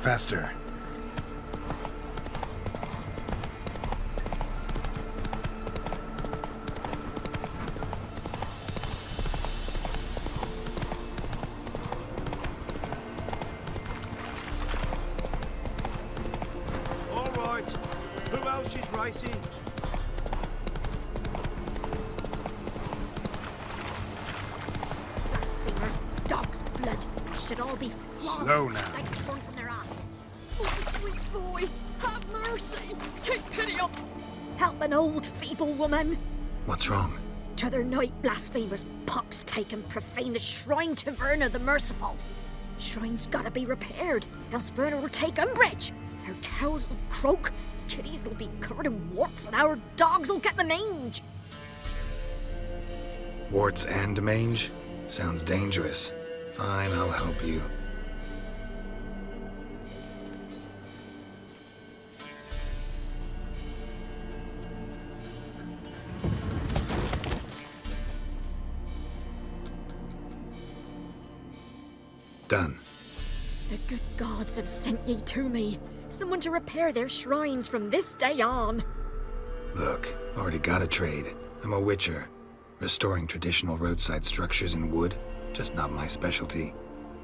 faster. All right. Who else is racing? Blasphemers, dog's blood. Should all be flogged. Slow now. Like spun from their asses. Oh, sweet boy, have mercy. Take pity on... Help an old, feeble woman. What's wrong? T'other night, blasphemers pox taken profane the shrine to Verna the Merciful. Shrine's gotta be repaired, else Verna will take umbrage. Our cows will croak, kitties will be covered in warts, and our dogs will get the mange. Warts and mange? Sounds dangerous. Fine, I'll help you. Done. The good gods have sent ye to me. Someone to repair their shrines from this day on. Look, already got a trade. I'm a witcher. Restoring traditional roadside structures in wood, just not my specialty.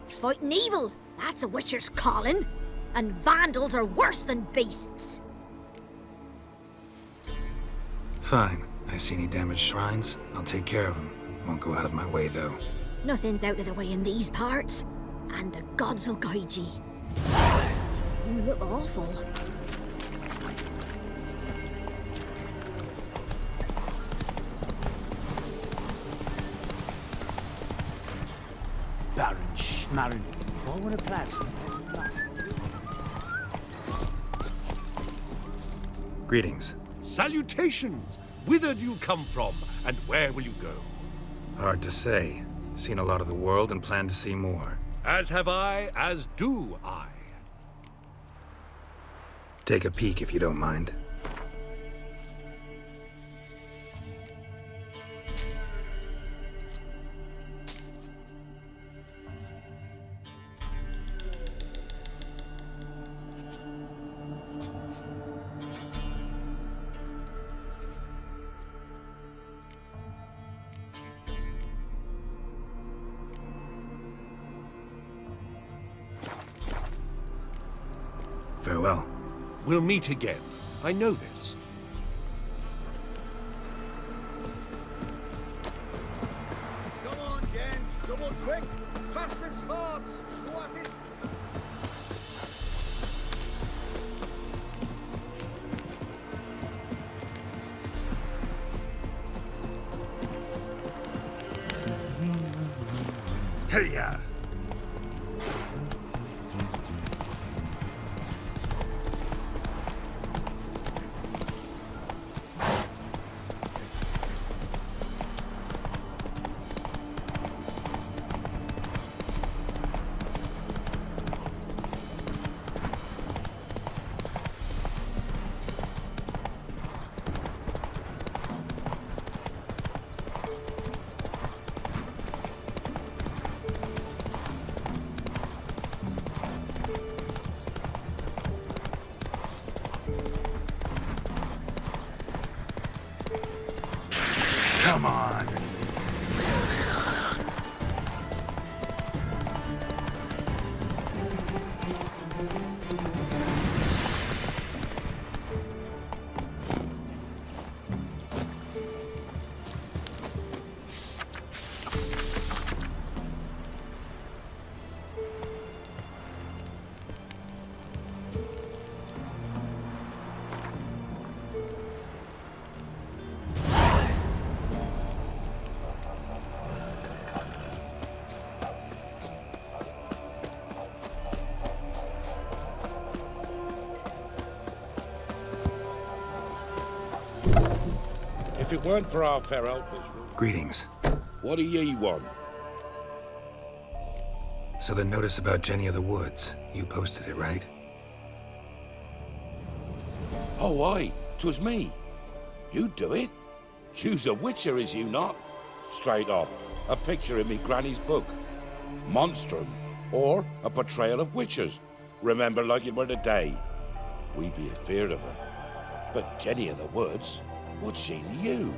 Fighting evil, that's a witcher's calling. And vandals are worse than beasts. Fine. I see any damaged shrines, I'll take care of them. Won't go out of my way, though. Nothing's out of the way in these parts. And the gods will guide ye. You look awful. Baron Schmarren. If I want to plough some peasant lass. Greetings. Salutations! Whither do you come from, and where will you go? Hard to say. Seen a lot of the world and plan to see more. As have I, as do I. Take a peek if you don't mind. Farewell. We'll meet again. I know this. Come on, gents. Double quick. Fast as farts. Go at it. Hey-ya! Come on! If it weren't for our fair helpers, Greetings. what do ye want? So the notice about Jenny of the Woods, you posted it, right? Oh, aye, 'twas me. You do it? You's a witcher, is you not? Straight off, a picture in me granny's book. Monstrum, or a portrayal of witches. Remember like it were the day. We be afeard of her. But Jenny of the Woods, what's she to you?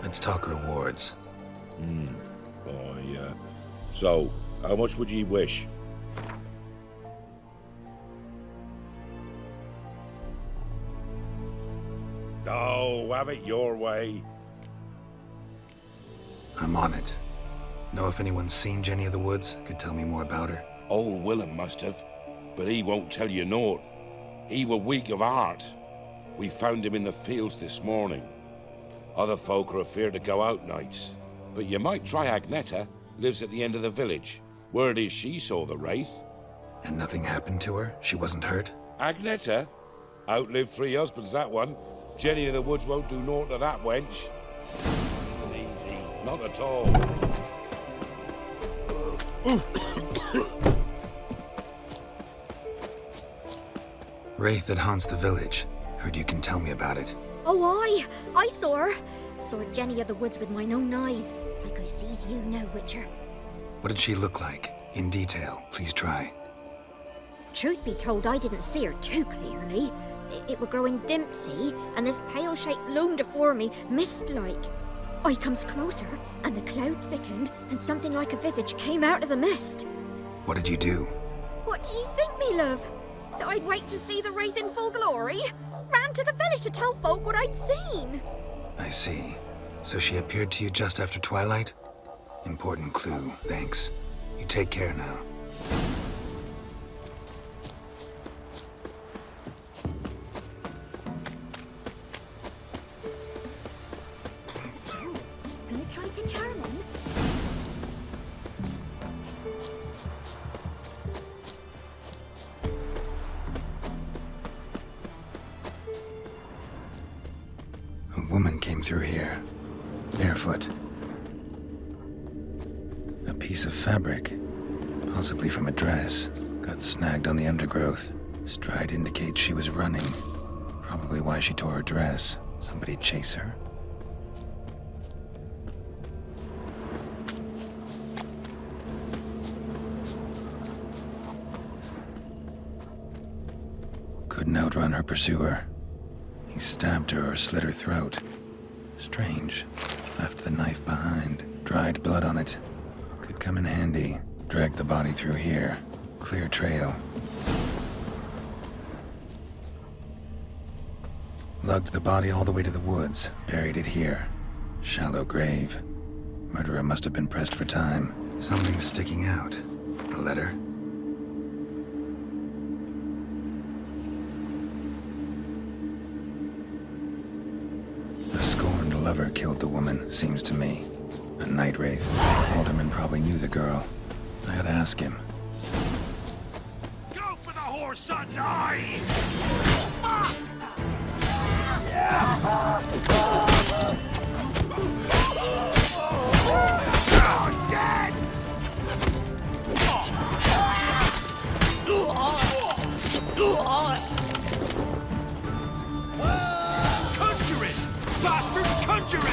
Let's talk rewards. So, how much would ye wish? Oh, have it your way. I'm on it. Know if anyone's seen Jenny of the Woods? Could tell me more about her. Old Willem must have, but he won't tell you naught. He were weak of heart. We found him in the fields this morning. Other folk are afeard to go out nights. But you might try Agneta, lives at the end of the village. Word is she saw the wraith. And nothing happened to her? She wasn't hurt? Agneta? Outlived 3 husbands, that one. Jenny of the Woods won't do naught to that wench. Easy, not at all. Wraith that haunts the village. Heard you can tell me about it. Oh, I saw her. Saw Jenny of the Woods with mine own eyes, like I sees you now, Witcher. What did she look like? In detail, please try. Truth be told, I didn't see her too clearly. It were growing dim, see, and this pale shape loomed afore me, mist-like. I comes closer, and the cloud thickened, and something like a visage came out of the mist. What did you do? What do you think, me love? That I'd wait to see the wraith in full glory? Ran to the village to tell folk what I'd seen. I see. So she appeared to you just after twilight? Important clue, thanks. You take care now. So, gonna try to turn him? A woman came through here, barefoot. A piece of fabric, possibly from a dress, got snagged on the undergrowth. Stride indicates she was running. Probably why she tore her dress. Somebody chase her? Couldn't outrun her pursuer. He stabbed her or slit her throat. Strange. Left the knife behind. Dried blood on it. Could come in handy. Dragged the body through here. Clear trail. Lugged the body all the way to the woods. Buried it here. Shallow grave. Murderer must have been pressed for time. Something's sticking out. A letter? Lover killed the woman, seems to me. A night wraith. Alderman probably knew the girl. I had to ask him. Go for the whore son's eyes! Fuck! Dead! Conjure it! Bastards, conjure it!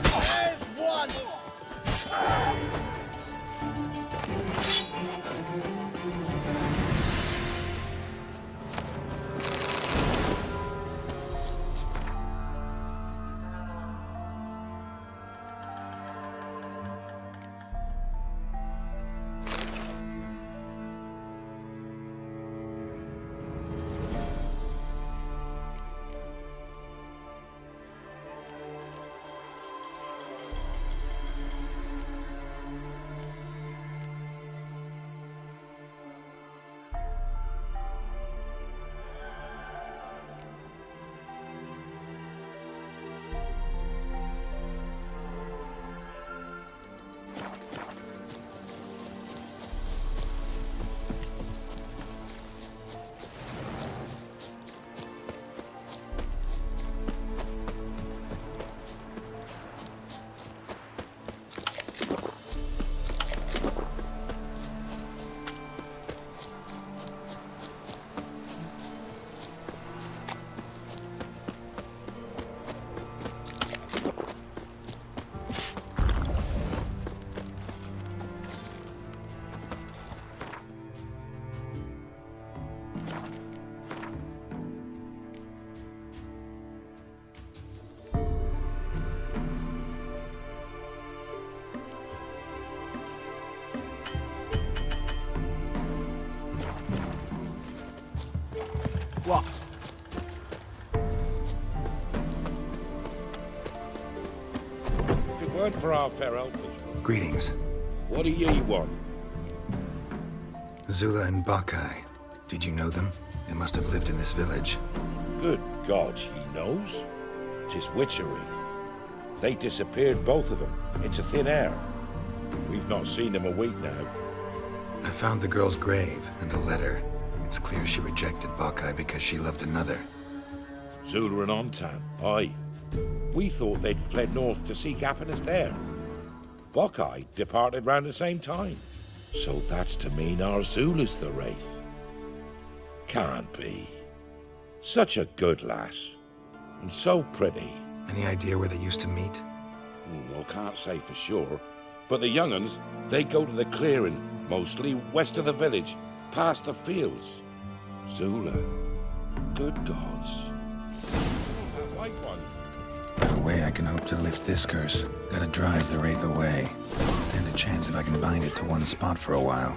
There's one! weren't for our fair helpers. Greetings. What do ye want? Zula and Bakai. Did you know them? They must have lived in this village. Good God, he knows? 'Tis witchery. They disappeared, both of them, into thin air. We've not seen them a week now. I found the girl's grave and a letter. It's clear she rejected Bakai because she loved another. Zula and Ontan, aye. We thought they'd fled north to seek happiness there. Bakai departed round the same time. So that's to mean our Zula's the wraith. Can't be. Such a good lass. And so pretty. Any idea where they used to meet? Well, can't say for sure. But the young'uns, they go to the clearing, mostly west of the village, past the fields. Zula. Good gods. That white one. No way I can hope to lift this curse. Gotta drive the wraith away. Stand a chance if I can bind it to one spot for a while.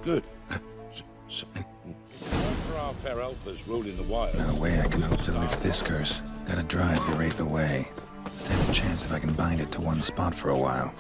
Good. For our fair helpers ruling the wilds. No way I can hope to lift this curse. Gotta drive the wraith away. Stand a chance if I can bind it to one spot for a while.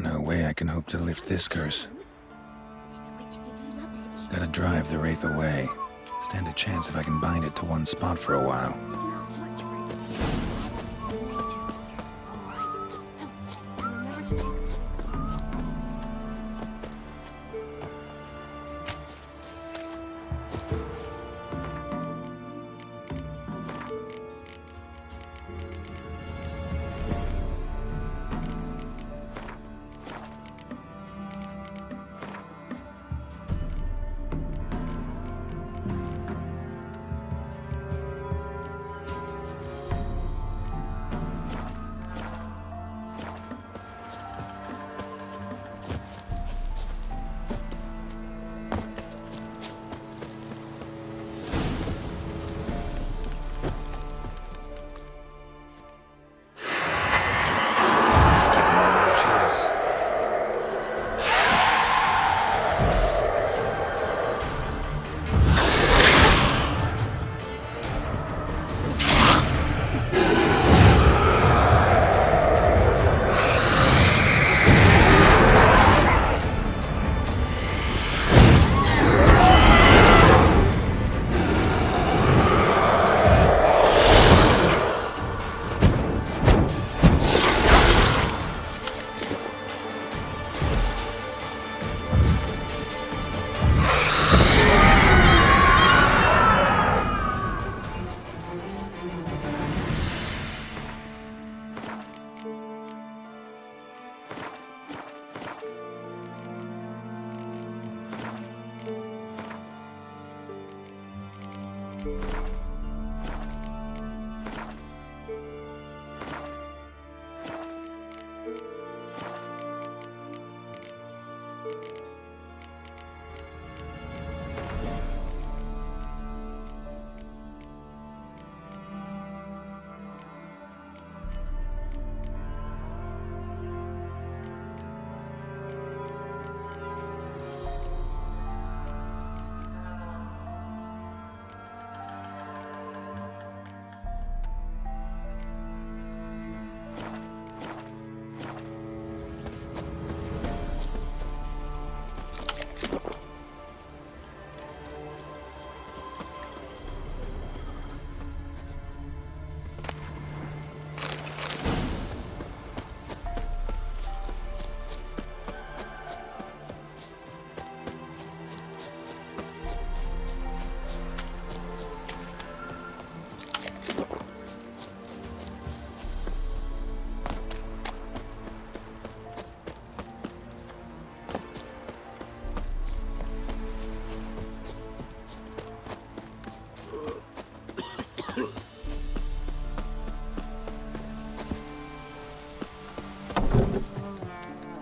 No way I can hope to lift this curse. Gotta drive the wraith away. Stand a chance if I can bind it to one spot for a while.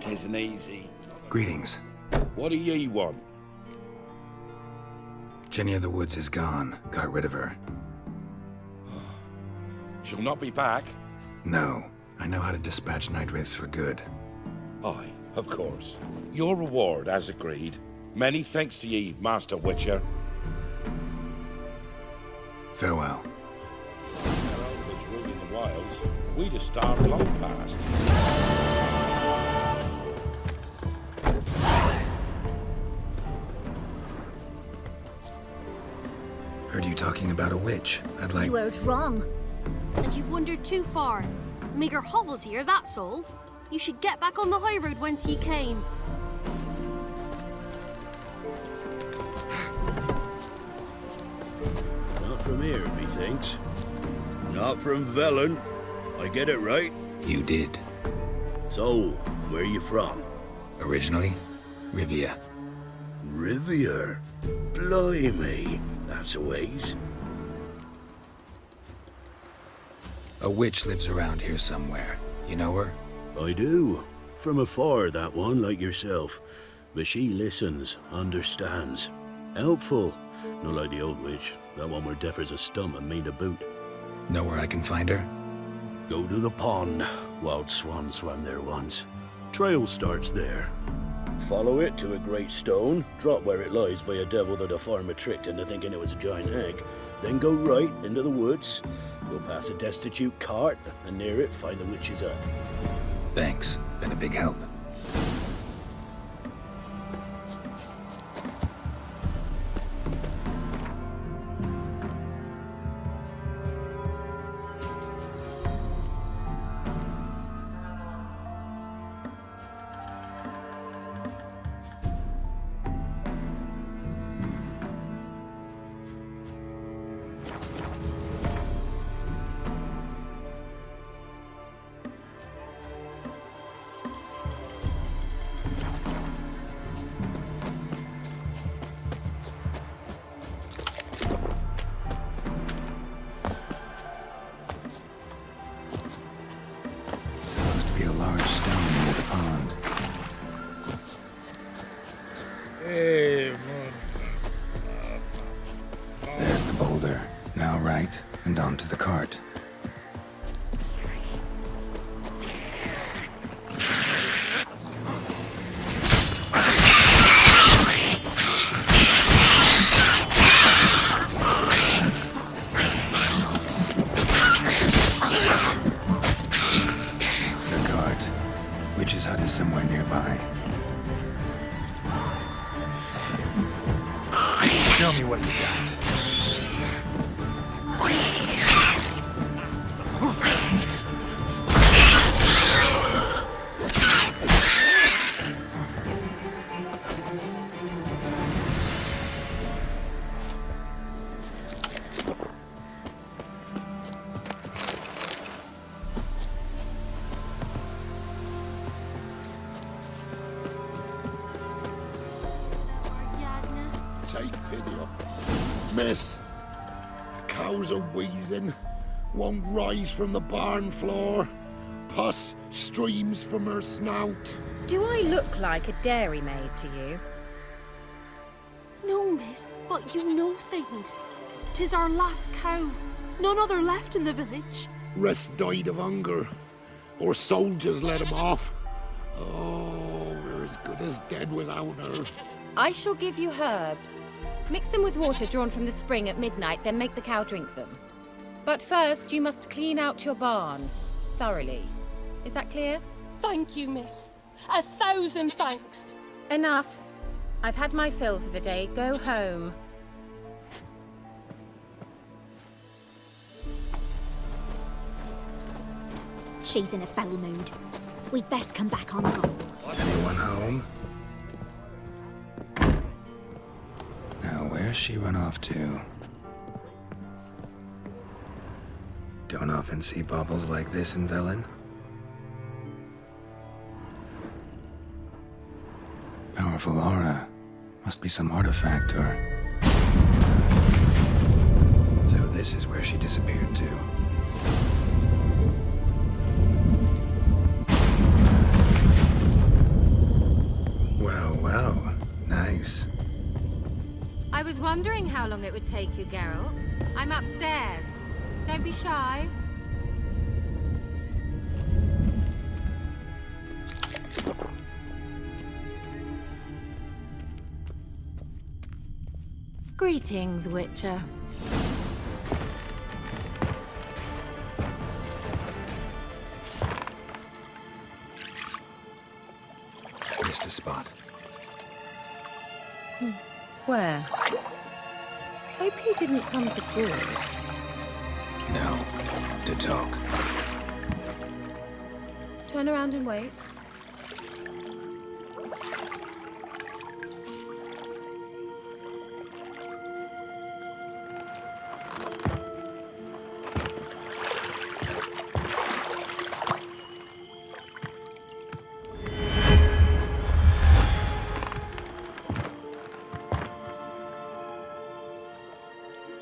Tisn't easy. Greetings. What do ye want? Jenny of the Woods is gone. Got rid of her. She'll not be back. No. I know how to dispatch night wraiths for good. Aye, of course. Your reward, as agreed. Many thanks to ye, Master Witcher. Farewell. Geralt was ruling the wilds. We'd have starved long past. Heard you talking about a witch. I'd like... You heard wrong. And you've wandered too far. Meager hovels here, that's all. You should get back on the high road whence ye came. Not from here, methinks. Not from Velen. I get it right? You did. So, where you from? Originally, Rivia. Rivia? Blimey, that's a ways. A witch lives around here somewhere. You know her? I do. From afar, that one, like yourself. But she listens, understands. Helpful. Not like the old witch. That one were deaf as a stump and mean to boot. Know where I can find her? Go to the pond. Wild swan swam there once. Trail starts there. Follow it to a great stone, drop where it lies by a devil that a farmer tricked into thinking it was a giant egg. Then go right into the woods. You'll pass a destitute cart, and near it find the witch's hut. Thanks. Been a big help. and onto the cart. The cart. Witch's hut is somewhere nearby. Show me what you got. Take pity on. Miss, cows are wheezing, won't rise from the barn floor. Pus streams from her snout. Do I look like a dairymaid to you? No, miss, but you know things. 'Tis our last cow. None other left in the village. Rest died of hunger, or soldiers let him off. Oh, we're as good as dead without her. I shall give you herbs. Mix them with water drawn from the spring at midnight, then make the cow drink them. But first, you must clean out your barn thoroughly. Is that clear? Thank you, miss. 1,000 thanks. Enough. I've had my fill for the day. Go home. She's in a foul mood. We'd best come back on go. Anyone home? Now, where's she run off to? Don't often see baubles like this in Velen. Powerful aura. Must be some artifact or... So this is where she disappeared to. Well, nice. I was wondering how long it would take you, Geralt. I'm upstairs. Don't be shy. Greetings, Witcher. Missed a spot. Where? Hope you didn't come to brawl. No, to talk. Turn around and wait.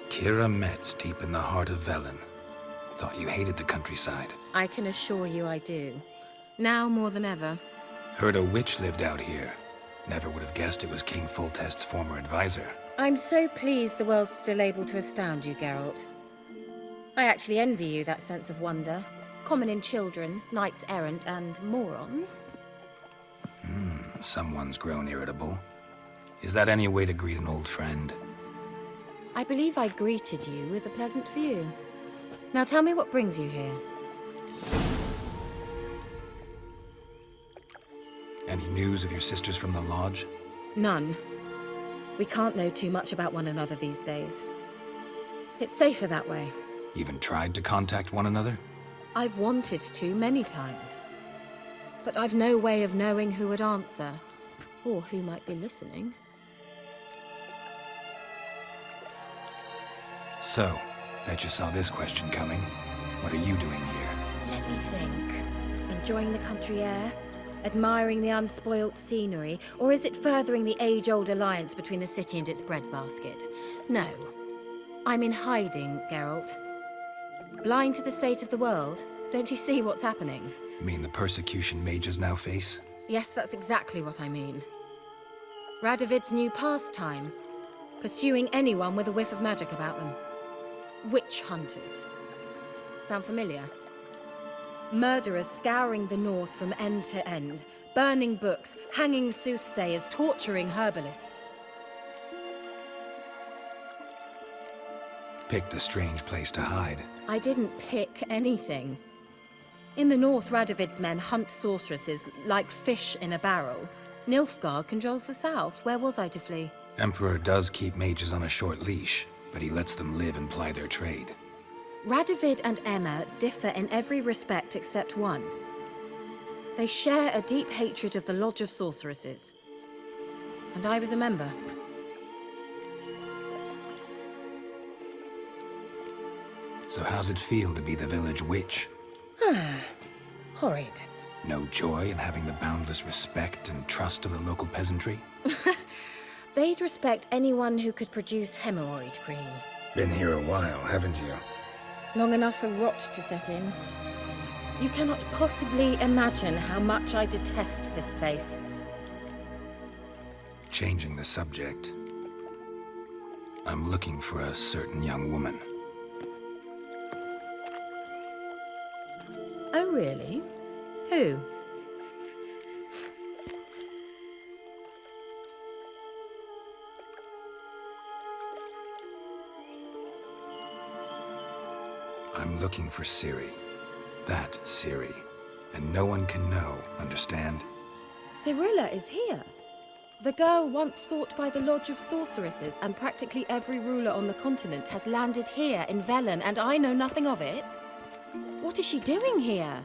Kira Metz deep in the heart of Velen. Thought you hated the countryside. I can assure you I do. Now more than ever. Heard a witch lived out here. Never would have guessed it was King Foltest's former advisor. I'm so pleased the world's still able to astound you, Geralt. I actually envy you that sense of wonder. Common in children, knights errant, and morons. Someone's grown irritable. Is that any way to greet an old friend? I believe I greeted you with a pleasant view. Now tell me what brings you here. Any news of your sisters from the lodge? None. We can't know too much about one another these days. It's safer that way. Even tried to contact one another? I've wanted to many times. But I've no way of knowing who would answer, or who might be listening. So, bet you saw this question coming. What are you doing here? Let me think. Enjoying the country air? Admiring the unspoilt scenery? Or is it furthering the age-old alliance between the city and its breadbasket? No. I'm in hiding, Geralt. Blind to the state of the world? Don't you see what's happening? You mean the persecution mages now face? Yes, that's exactly what I mean. Radovid's new pastime. Pursuing anyone with a whiff of magic about them. Witch hunters. Sound familiar? Murderers scouring the north from end to end, burning books, hanging soothsayers, torturing herbalists. Picked a strange place to hide. I didn't pick anything. In the north, Radovid's men hunt sorceresses like fish in a barrel. Nilfgaard controls the south. Where was I to flee? Emperor does keep mages on a short leash, but he lets them live and ply their trade. Radovid and Emma differ in every respect except one. They share a deep hatred of the Lodge of Sorceresses. And I was a member. So how's it feel to be the village witch? Horrid. No joy in having the boundless respect and trust of the local peasantry? They'd respect anyone who could produce hemorrhoid cream. Been here a while, haven't you? Long enough for rot to set in. You cannot possibly imagine how much I detest this place. Changing the subject. I'm looking for a certain young woman. Oh, really? Who? I'm looking for Ciri. That Ciri. And no one can know, understand? Cirilla is here. The girl once sought by the Lodge of Sorceresses, and practically every ruler on the continent has landed here in Velen, and I know nothing of it. What is she doing here?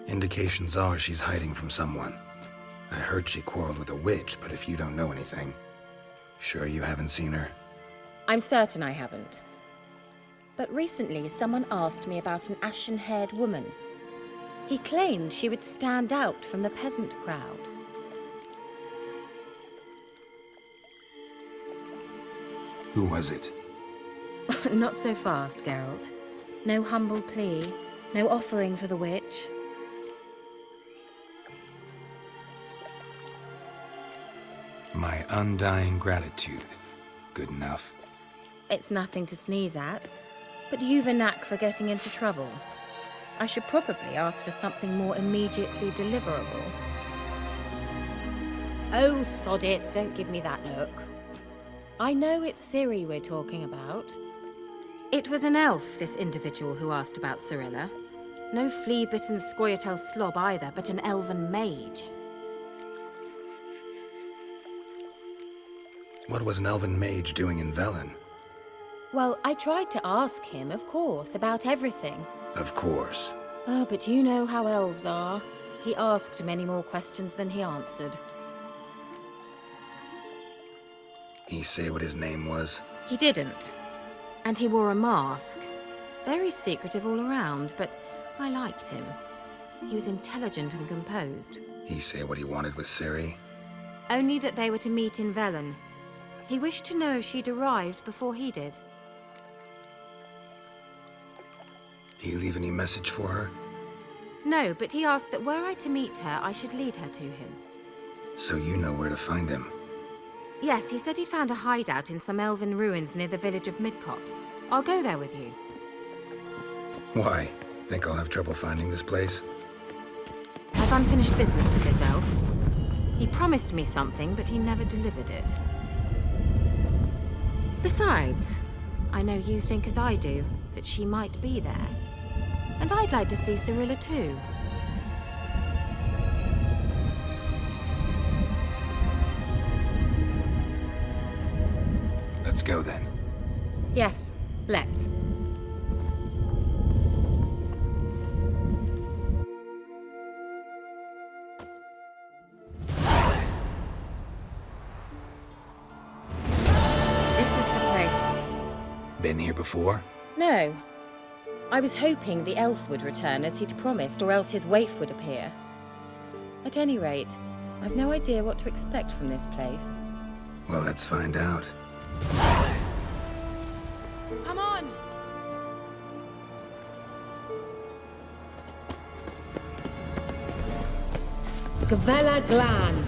Indications are she's hiding from someone. I heard she quarreled with a witch, but if you don't know anything, sure you haven't seen her? I'm certain I haven't. But recently, someone asked me about an ashen-haired woman. He claimed she would stand out from the peasant crowd. Who was it? Not so fast, Geralt. No humble plea, no offering for the witch. My undying gratitude. Good enough. It's nothing to sneeze at, but you've a knack for getting into trouble. I should probably ask for something more immediately deliverable. Oh, sod it, don't give me that look. I know it's Ciri we're talking about. It was an elf, this individual who asked about Cirilla. No flea-bitten Scoia'tael slob either, but an elven mage. What was an elven mage doing in Velen? Well, I tried to ask him, of course, about everything. Of course. Oh, but you know how elves are. He asked many more questions than he answered. He say what his name was? He didn't. And he wore a mask. Very secretive all around, but I liked him. He was intelligent and composed. He say what he wanted with Ciri? Only that they were to meet in Velen. He wished to know if she'd arrived before he did. He leave any message for her? No, but he asked that were I to meet her, I should lead her to him. So you know where to find him? Yes, he said he found a hideout in some elven ruins near the village of Midcopse. I'll go there with you. Why? Think I'll have trouble finding this place? I've unfinished business with this elf. He promised me something, but he never delivered it. Besides, I know you think as I do, that she might be there. And I'd like to see Cirilla too. Let's go then. Yes, let's. This is the place. Been here before? No. I was hoping the elf would return as he'd promised, or else his waif would appear. At any rate, I've no idea what to expect from this place. Well, let's find out. Come on! Gavella Glan.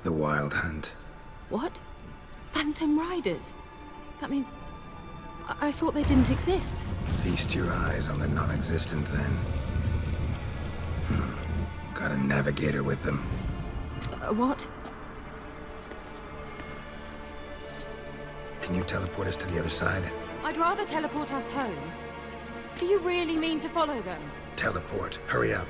The Wild Hunt. What? Phantom Riders? That means... I thought they didn't exist. Feast your eyes on the non-existent, then. Got a navigator with them. What? Can you teleport us to the other side? I'd rather teleport us home. Do you really mean to follow them? Teleport. Hurry up.